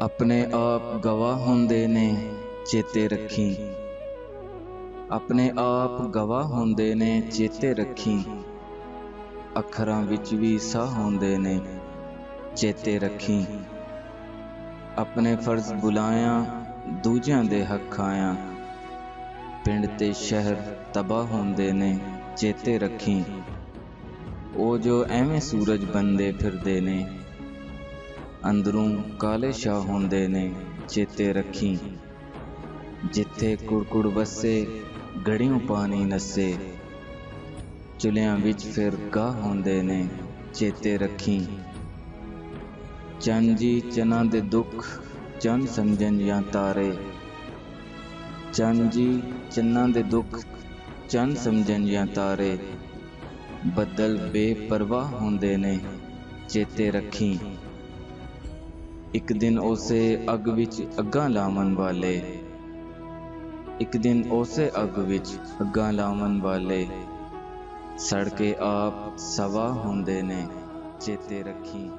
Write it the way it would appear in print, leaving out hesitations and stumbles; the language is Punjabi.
ਆਪਣੇ ਆਪ ਗਵਾਹ ਹੁੰਦੇ ਨੇ ਚੇਤੇ ਰੱਖੀ। ਆਪਣੇ ਆਪ ਗਵਾਹ ਹੁੰਦੇ ਨੇ ਚੇਤੇ ਰੱਖੀ। ਅੱਖਰਾਂ ਵਿੱਚ ਵੀ ਸਾਹ ਹੁੰਦੇ ਨੇ ਚੇਤੇ ਰੱਖੀ। ਆਪਣੇ ਫਰਜ਼ ਬੁਲਾਇਆ ਦੂਜਿਆਂ ਦੇ ਹੱਕ ਆਇਆ। ਪਿੰਡ ਤੇ ਸ਼ਹਿਰ ਤਬਾਹ ਹੁੰਦੇ ਨੇ ਚੇਤੇ ਰੱਖੀ। ਉਹ ਜੋ ਐਵੇਂ ਸੂਰਜ ਬਣਦੇ ਫਿਰਦੇ ਨੇ ਅੰਦਰੋਂ ਕਾਲੇ ਸ਼ਾਹ ਹੁੰਦੇ ਨੇ ਚੇਤੇ ਰੱਖੀ। ਜਿੱਥੇ ਕੁੜਕੁੜ ਵਸੇ ਗੜਿਓਂ ਪਾਣੀ ਨਸੇ ਚੁੱਲ੍ਹਿਆਂ ਵਿੱਚ ਫਿਰ ਗਾਹ ਹੁੰਦੇ ਨੇ ਚੇਤੇ ਰੱਖੀ। ਚੰਨ ਜੀ ਚੰਨਾਂ ਦੇ ਦੁੱਖ ਚੰਨ ਸਮਝਣ ਜਾਂ ਤਾਰੇ। ਚੰਨ ਜੀ ਚੰਨਾਂ ਦੇ ਦੁੱਖ ਚੰਨ ਸਮਝਣ ਜਾਂ ਤਾਰੇ। ਬੱਦਲ ਬੇਪਰਵਾਹ ਹੁੰਦੇ ਨੇ ਚੇਤੇ ਰੱਖੀ। ਇੱਕ ਦਿਨ ਉਸੇ ਅੱਗ ਵਿੱਚ ਅੱਗਾਂ ਲਾਵਣ ਵਾਲੇ। ਇੱਕ ਦਿਨ ਉਸੇ ਅੱਗ ਵਿੱਚ ਅੱਗਾਂ ਲਾਵਣ ਵਾਲੇ ਸੜ ਕੇ ਆਪ ਸਵਾ ਹੁੰਦੇ ਨੇ ਚੇਤੇ ਰੱਖੀ।